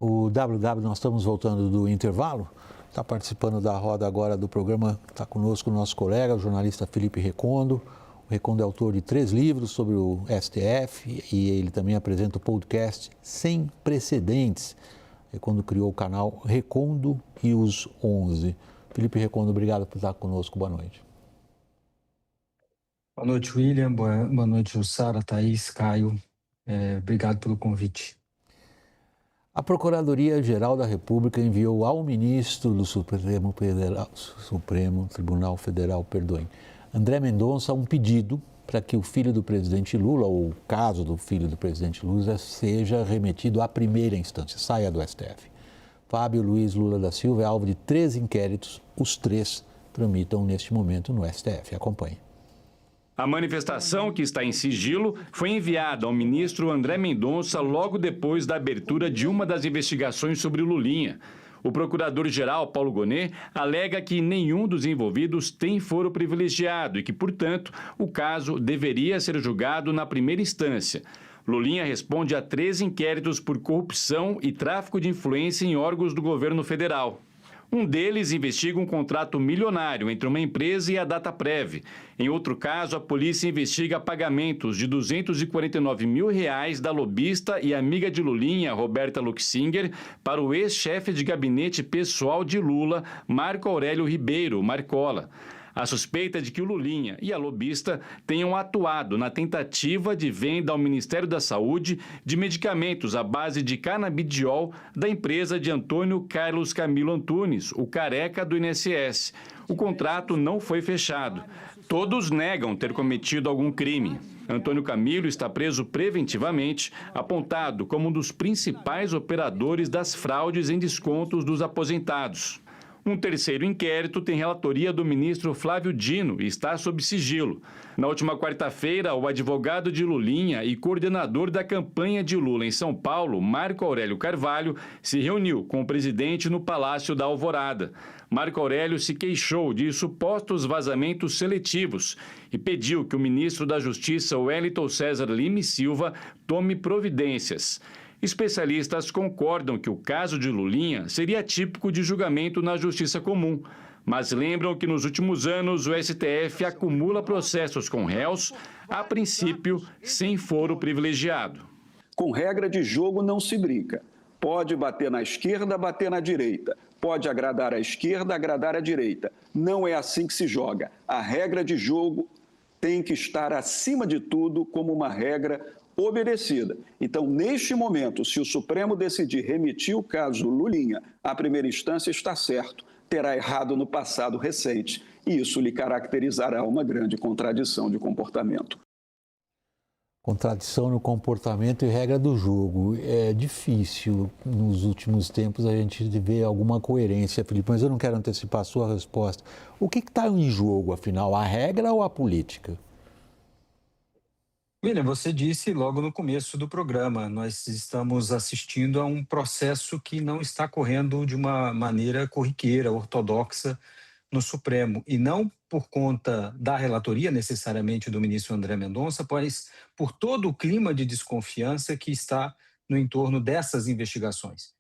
O WW, nós estamos voltando do intervalo. Está participando da roda agora do programa, está conosco o nosso colega, o jornalista Felipe Recondo. O Recondo é autor de 3 livros sobre o STF e ele também apresenta o podcast Sem Precedentes. Recondo criou o canal Recondo e os 11. Felipe Recondo, obrigado por estar conosco. Boa noite. Boa noite, William. Boa noite, Jussara, Thaís, Caio. Obrigado pelo convite. A Procuradoria-Geral da República enviou ao ministro do Supremo Tribunal Federal, André Mendonça, um pedido para que o filho do presidente Lula, ou o caso do filho do presidente Lula, seja remetido à primeira instância, saia do STF. Fábio Luiz Lula da Silva é alvo de 3 inquéritos, os 3 tramitam neste momento no STF. Acompanhe. A manifestação, que está em sigilo, foi enviada ao ministro André Mendonça logo depois da abertura de uma das investigações sobre o Lulinha. O procurador-geral, Paulo Gonet, alega que nenhum dos envolvidos tem foro privilegiado e que, portanto, o caso deveria ser julgado na primeira instância. Lulinha responde a 3 inquéritos por corrupção e tráfico de influência em órgãos do governo federal. Um deles investiga um contrato milionário entre uma empresa e a Dataprev. Em outro caso, a polícia investiga pagamentos de R$249 mil da lobista e amiga de Lulinha, Roberta Luxinger, para o ex-chefe de gabinete pessoal de Lula, Marco Aurélio Ribeiro, Marcola. A suspeita é de que o Lulinha e a lobista tenham atuado na tentativa de venda ao Ministério da Saúde de medicamentos à base de canabidiol da empresa de Antônio Carlos Camilo Antunes, o careca do INSS. O contrato não foi fechado. Todos negam ter cometido algum crime. Antônio Camilo está preso preventivamente, apontado como um dos principais operadores das fraudes em descontos dos aposentados. Um terceiro inquérito tem relatoria do ministro Flávio Dino e está sob sigilo. Na última quarta-feira, o advogado de Lulinha e coordenador da campanha de Lula em São Paulo, Marco Aurélio Carvalho, se reuniu com o presidente no Palácio da Alvorada. Marco Aurélio se queixou de supostos vazamentos seletivos e pediu que o ministro da Justiça, Wellington César Lima e Silva, tome providências. Especialistas concordam que o caso de Lulinha seria típico de julgamento na justiça comum, mas lembram que nos últimos anos o STF acumula processos com réus, a princípio, sem foro privilegiado. Com regra de jogo não se brinca. Pode bater na esquerda, bater na direita. Pode agradar a esquerda, agradar a direita. Não é assim que se joga. A regra de jogo tem que estar acima de tudo como uma regra obedecida. Então, neste momento, se o Supremo decidir remitir o caso Lulinha à primeira instância, está certo, terá errado no passado recente, e isso lhe caracterizará uma grande contradição de comportamento. Contradição no comportamento e regra do jogo. É difícil, nos últimos tempos, a gente ver alguma coerência, Felipe, mas eu não quero antecipar a sua resposta. O que está em jogo, afinal, a regra ou a política? William, você disse logo no começo do programa, nós estamos assistindo a um processo que não está correndo de uma maneira corriqueira, ortodoxa no Supremo, e não por conta da relatoria necessariamente do ministro André Mendonça, mas por todo o clima de desconfiança que está no entorno dessas investigações.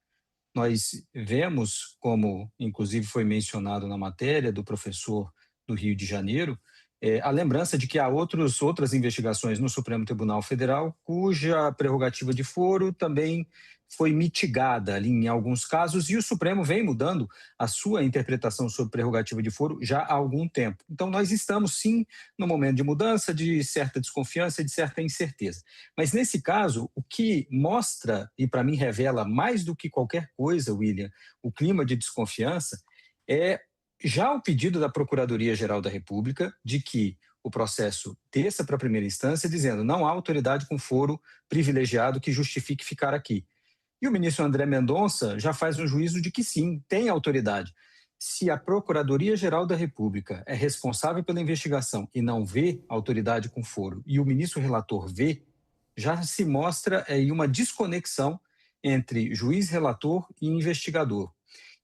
Nós vemos, como inclusive foi mencionado na matéria do professor do Rio de Janeiro, a lembrança de que há outras investigações no Supremo Tribunal Federal cuja prerrogativa de foro também foi mitigada ali em alguns casos, e o Supremo vem mudando a sua interpretação sobre prerrogativa de foro já há algum tempo. Então, nós estamos, sim, no momento de mudança, de certa desconfiança, de certa incerteza. Mas, nesse caso, o que mostra, e para mim revela mais do que qualquer coisa, William, o clima de desconfiança, é já o pedido da Procuradoria-Geral da República de que o processo desça para a primeira instância, dizendo não há autoridade com foro privilegiado que justifique ficar aqui. E o ministro André Mendonça já faz um juízo de que sim, tem autoridade. Se a Procuradoria-Geral da República é responsável pela investigação e não vê autoridade com foro, e o ministro relator vê, já se mostra aí uma desconexão entre juiz relator e investigador.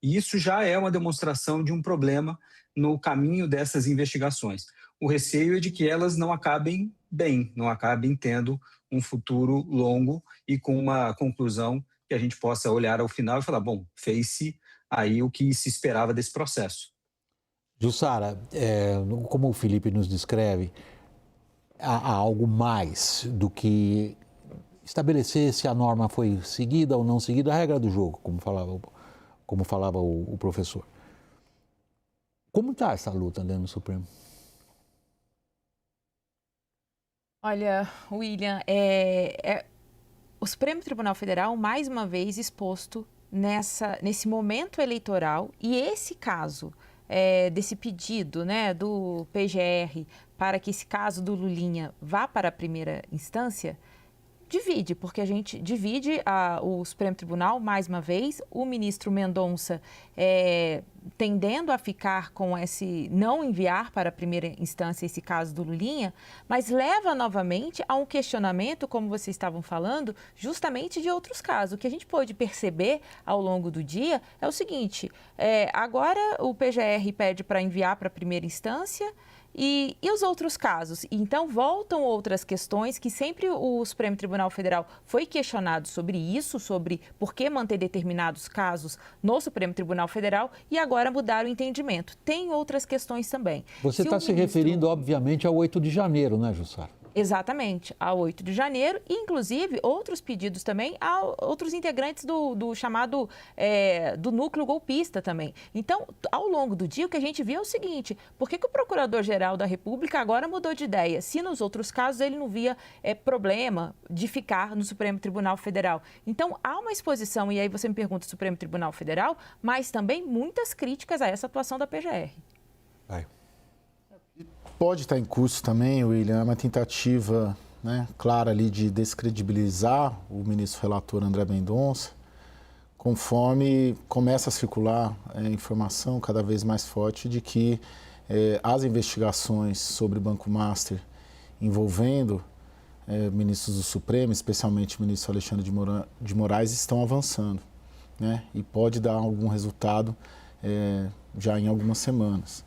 E isso já é uma demonstração de um problema no caminho dessas investigações. O receio é de que elas não acabem bem, não acabem tendo um futuro longo e com uma conclusão que a gente possa olhar ao final e falar, bom, fez-se aí o que se esperava desse processo. Jussara, como o Felipe nos descreve, há algo mais do que estabelecer se a norma foi seguida ou não seguida, a regra do jogo, como falava o professor. Como está essa luta dentro do Supremo? Olha, William, o Supremo Tribunal Federal, mais uma vez, exposto nesse momento eleitoral, e esse caso desse pedido, né, do PGR para que esse caso do Lulinha vá para a primeira instância, divide, porque a gente divide o Supremo Tribunal, mais uma vez, o ministro Mendonça tendendo a ficar com não enviar para a primeira instância esse caso do Lulinha, mas leva novamente a um questionamento, como vocês estavam falando, justamente de outros casos. O que a gente pôde perceber ao longo do dia é o seguinte, agora o PGR pede para enviar para a primeira instância, e os outros casos? Então, voltam outras questões que sempre o Supremo Tribunal Federal foi questionado sobre isso, sobre por que manter determinados casos no Supremo Tribunal Federal, e agora mudaram o entendimento. Tem outras questões também. Você está se referindo, obviamente, ao 8 de janeiro, né, Jussara? Exatamente, a 8 de janeiro, e inclusive outros pedidos também a outros integrantes do chamado, do núcleo golpista também. Então, ao longo do dia, o que a gente viu é o seguinte, por que o Procurador-Geral da República agora mudou de ideia? Se nos outros casos ele não via problema de ficar no Supremo Tribunal Federal. Então, há uma exposição, e aí você me pergunta do Supremo Tribunal Federal, mas também muitas críticas a essa atuação da PGR. Pode estar em curso também, William, uma tentativa, né, clara ali de descredibilizar o ministro relator André Mendonça, conforme começa a circular informação cada vez mais forte de que as investigações sobre o Banco Master envolvendo ministros do Supremo, especialmente o ministro Alexandre de Moraes, estão avançando, né, e pode dar algum resultado já em algumas semanas.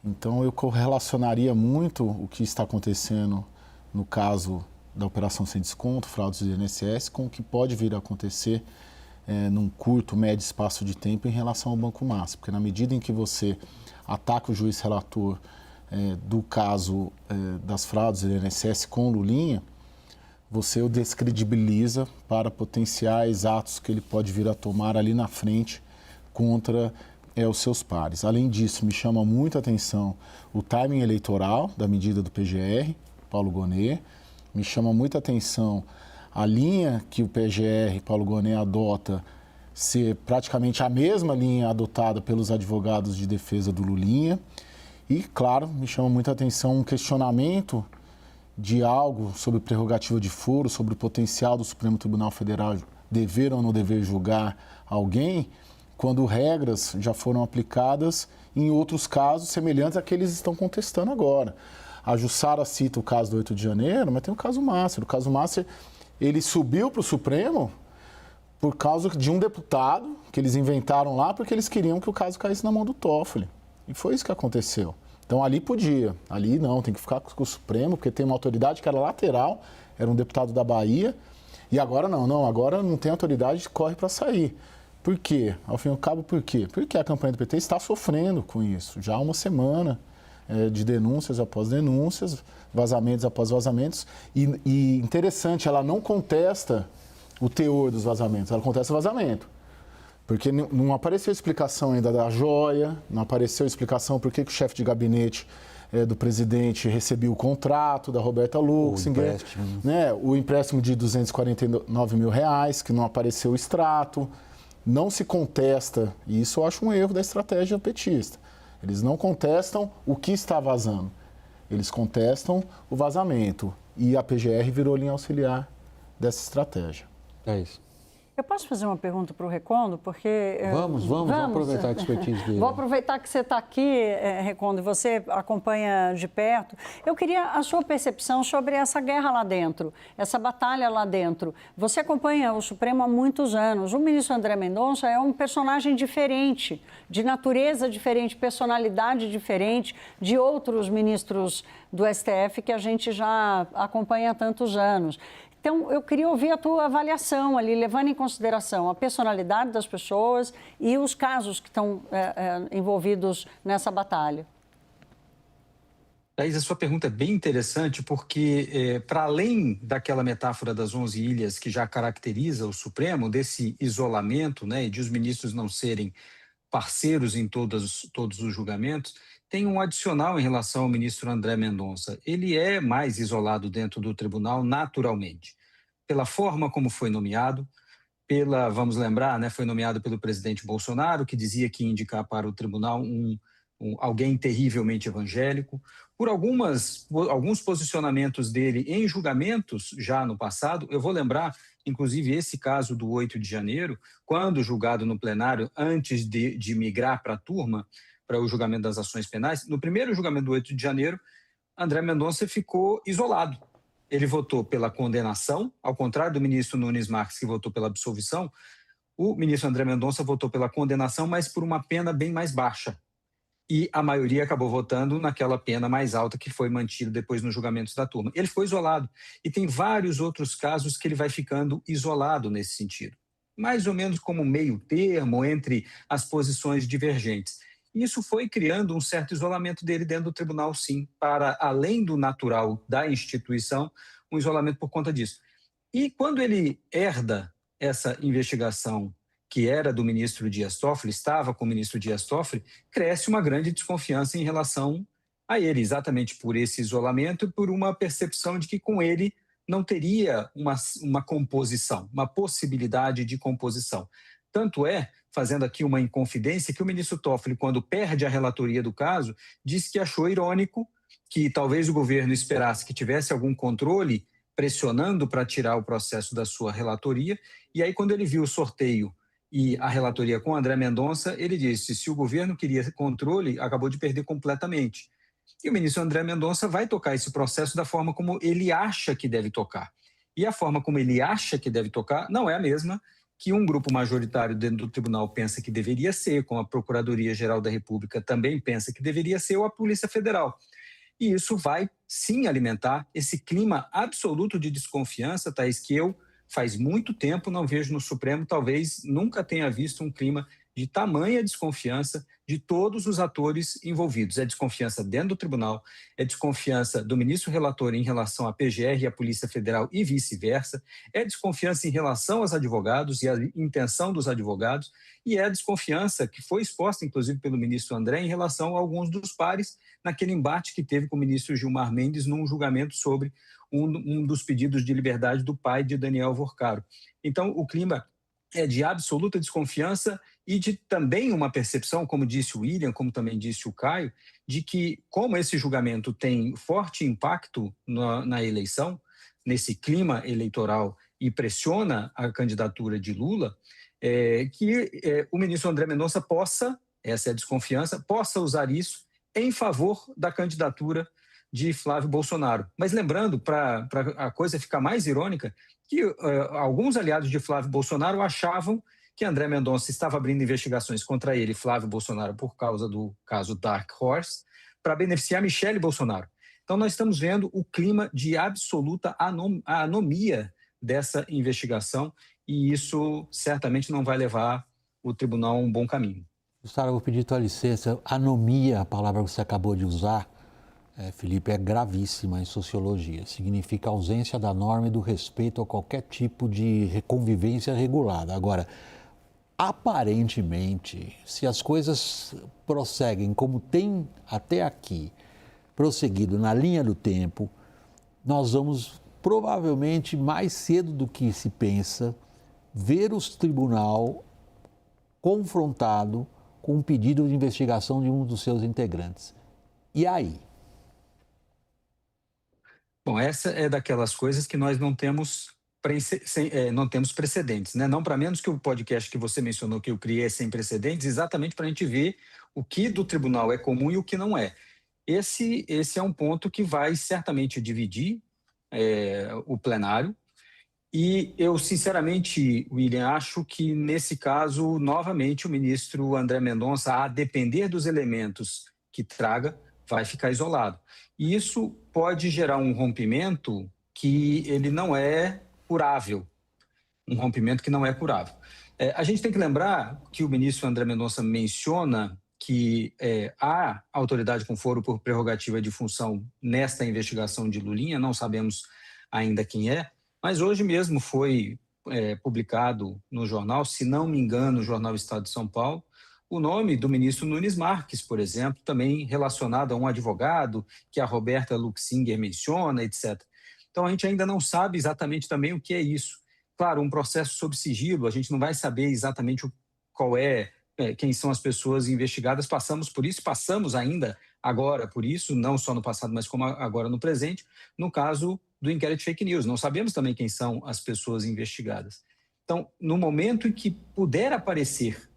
Então, eu correlacionaria muito o que está acontecendo no caso da operação sem desconto, fraudes do INSS, com o que pode vir a acontecer num curto, médio espaço de tempo em relação ao Banco Master. Porque na medida em que você ataca o juiz relator do caso das fraudes do INSS com Lulinha, você o descredibiliza para potenciais atos que ele pode vir a tomar ali na frente contra os seus pares. Além disso, me chama muito a atenção o timing eleitoral da medida do PGR, Paulo Gonet. Me chama muito a atenção a linha que o PGR, Paulo Gonet, adota ser praticamente a mesma linha adotada pelos advogados de defesa do Lulinha. E, claro, me chama muito a atenção um questionamento de algo sobre prerrogativa de foro, sobre o potencial do Supremo Tribunal Federal dever ou não dever julgar alguém, quando regras já foram aplicadas em outros casos semelhantes a que eles estão contestando agora. A Jussara cita o caso do 8 de janeiro, mas tem o caso Master. O caso Master, ele subiu para o Supremo por causa de um deputado que eles inventaram lá porque eles queriam que o caso caísse na mão do Toffoli. E foi isso que aconteceu. Então, ali podia. Ali não, tem que ficar com o Supremo, porque tem uma autoridade que era lateral, era um deputado da Bahia, e agora não, agora não tem autoridade, corre para sair. Por quê? Ao fim e ao cabo, por quê? Porque a campanha do PT está sofrendo com isso. Já há uma semana de denúncias após denúncias, vazamentos após vazamentos. E interessante, ela não contesta o teor dos vazamentos, ela contesta o vazamento. Porque não apareceu explicação ainda da joia, não apareceu explicação por que o chefe de gabinete do presidente recebeu o contrato da Roberta Luxinger, o empréstimo de R$249 mil, que não apareceu o extrato. Não se contesta, e isso eu acho um erro da estratégia petista. Eles não contestam o que está vazando, eles contestam o vazamento. E a PGR virou linha auxiliar dessa estratégia. É isso. Eu posso fazer uma pergunta para o Recondo? Porque vamos aproveitar a expertise dele. Vou aproveitar que você está aqui, Recondo, e você acompanha de perto. Eu queria a sua percepção sobre essa guerra lá dentro, essa batalha lá dentro. Você acompanha o Supremo há muitos anos. O ministro André Mendonça é um personagem diferente, de natureza diferente, personalidade diferente de outros ministros do STF que a gente já acompanha há tantos anos. Então, eu queria ouvir a tua avaliação ali, levando em consideração a personalidade das pessoas e os casos que estão envolvidos nessa batalha. Thaís, a sua pergunta é bem interessante porque, para além daquela metáfora das 11 ilhas que já caracteriza o Supremo, desse isolamento, né, e de os ministros não serem parceiros em todos os julgamentos, tem um adicional em relação ao ministro André Mendonça. Ele é mais isolado dentro do tribunal naturalmente, pela forma como foi nomeado, vamos lembrar, né, foi nomeado pelo presidente Bolsonaro, que dizia que ia indicar para o tribunal alguém terrivelmente evangélico, por alguns posicionamentos dele em julgamentos já no passado. Eu vou lembrar, inclusive, esse caso do 8 de janeiro, quando julgado no plenário, antes de migrar para a turma, para o julgamento das ações penais. No primeiro julgamento do 8 de janeiro, André Mendonça ficou isolado. Ele votou pela condenação, ao contrário do ministro Nunes Marques, que votou pela absolvição. O ministro André Mendonça votou pela condenação, mas por uma pena bem mais baixa. E a maioria acabou votando naquela pena mais alta que foi mantida depois nos julgamentos da turma. Ele ficou isolado. E tem vários outros casos que ele vai ficando isolado nesse sentido. Mais ou menos como meio termo entre as posições divergentes. Isso foi criando um certo isolamento dele dentro do tribunal, sim, para além do natural da instituição, um isolamento por conta disso. E quando ele herda essa investigação que era do ministro Dias Toffoli, estava com o ministro Dias Toffoli, cresce uma grande desconfiança em relação a ele, exatamente por esse isolamento e por uma percepção de que com ele não teria uma composição, uma possibilidade de composição. Tanto é, fazendo aqui uma inconfidência, que o ministro Toffoli, quando perde a relatoria do caso, disse que achou irônico que talvez o governo esperasse que tivesse algum controle pressionando para tirar o processo da sua relatoria, e aí quando ele viu o sorteio e a relatoria com André Mendonça, ele disse, se o governo queria controle, acabou de perder completamente. E o ministro André Mendonça vai tocar esse processo da forma como ele acha que deve tocar. E a forma como ele acha que deve tocar não é a mesma que um grupo majoritário dentro do tribunal pensa que deveria ser, como a Procuradoria-Geral da República também pensa que deveria ser, ou a Polícia Federal. E isso vai, sim, alimentar esse clima absoluto de desconfiança, Thaís, que eu faz muito tempo não vejo no Supremo, talvez nunca tenha visto um clima de tamanha desconfiança de todos os atores envolvidos. É desconfiança dentro do tribunal, é desconfiança do ministro relator em relação à PGR e à Polícia Federal e vice-versa, é desconfiança em relação aos advogados e à intenção dos advogados, e é a desconfiança que foi exposta, inclusive, pelo ministro André em relação a alguns dos pares naquele embate que teve com o ministro Gilmar Mendes num julgamento sobre um dos pedidos de liberdade do pai de Daniel Vorcaro. Então, o clima é de absoluta desconfiança e de também uma percepção, como disse o William, como também disse o Caio, de que, como esse julgamento tem forte impacto na eleição, nesse clima eleitoral e pressiona a candidatura de Lula, o ministro André Mendonça possa, essa é a desconfiança, possa usar isso em favor da candidatura de Flávio Bolsonaro. Mas lembrando, para a coisa ficar mais irônica, que alguns aliados de Flávio Bolsonaro achavam que André Mendonça estava abrindo investigações contra ele, Flávio Bolsonaro, por causa do caso Dark Horse, para beneficiar Michele Bolsonaro. Então, nós estamos vendo o clima de absoluta anomia dessa investigação, e isso certamente não vai levar o tribunal a um bom caminho. Gustavo, eu vou pedir tua licença. Anomia, a palavra que você acabou de usar, Felipe, é gravíssima em sociologia. Significa ausência da norma e do respeito a qualquer tipo de convivência regulada. Agora, aparentemente, se as coisas prosseguem como tem até aqui, prosseguido na linha do tempo, nós vamos provavelmente mais cedo do que se pensa ver o tribunal confrontado com um pedido de investigação de um dos seus integrantes. E aí? Bom, essa é daquelas coisas que nós não temos precedentes, né? Não para menos que o podcast que você mencionou que eu criei é sem precedentes, exatamente para a gente ver o que do tribunal é comum e o que não é. Esse é um ponto que vai certamente dividir o plenário, e eu, sinceramente, William, acho que, nesse caso, novamente, o ministro André Mendonça, a depender dos elementos que traga, vai ficar isolado. E isso pode gerar um rompimento que ele não é curável, um rompimento que não é curável. A gente tem que lembrar que o ministro André Mendonça menciona que há autoridade com foro por prerrogativa de função nesta investigação de Lulinha, não sabemos ainda quem é, mas hoje mesmo foi publicado no jornal, se não me engano, no jornal Estado de São Paulo, o nome do ministro Nunes Marques, por exemplo, também relacionado a um advogado que a Roberta Luxinger menciona, etc. Então, a gente ainda não sabe exatamente também o que é isso. Claro, um processo sob sigilo, a gente não vai saber exatamente quem são as pessoas investigadas, passamos por isso, passamos ainda agora por isso, não só no passado, mas como agora no presente, no caso do inquérito de fake news. Não sabemos também quem são as pessoas investigadas. Então, no momento em que puder aparecer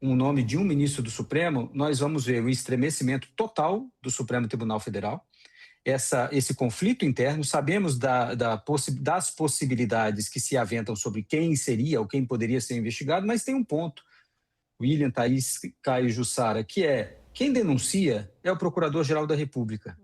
o nome de um ministro do Supremo, nós vamos ver o estremecimento total do Supremo Tribunal Federal, esse conflito interno, sabemos das possibilidades que se aventam sobre quem seria ou quem poderia ser investigado, mas tem um ponto, William, Thaís, Caio e Jussara, que quem denuncia é o Procurador-Geral da República.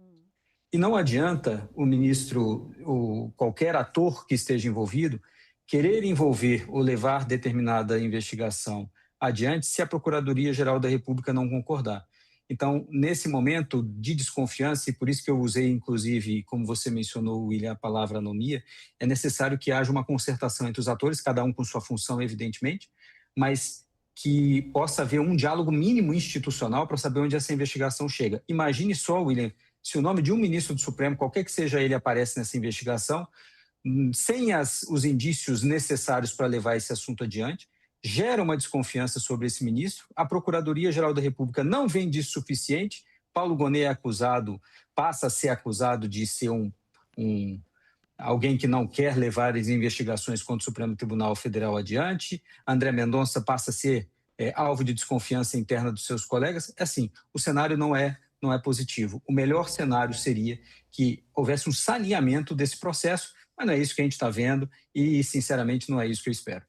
E não adianta o ministro, ou qualquer ator que esteja envolvido, querer envolver ou levar determinada investigação adiante se a Procuradoria-Geral da República não concordar. Então, nesse momento de desconfiança, e por isso que eu usei, inclusive, como você mencionou, William, a palavra anomia, é necessário que haja uma concertação entre os atores, cada um com sua função, evidentemente, mas que possa haver um diálogo mínimo institucional para saber onde essa investigação chega. Imagine só, William, se o nome de um ministro do Supremo, qualquer que seja ele, aparece nessa investigação, sem os indícios necessários para levar esse assunto adiante, gera uma desconfiança sobre esse ministro, a Procuradoria-Geral da República não vê indício suficiente, Paulo Gonet passa a ser acusado de ser alguém que não quer levar as investigações contra o Supremo Tribunal Federal adiante, André Mendonça passa a ser alvo de desconfiança interna dos seus colegas. Assim, o cenário não é positivo. O melhor cenário seria que houvesse um saneamento desse processo, mas não é isso que a gente está vendo e, sinceramente, não é isso que eu espero.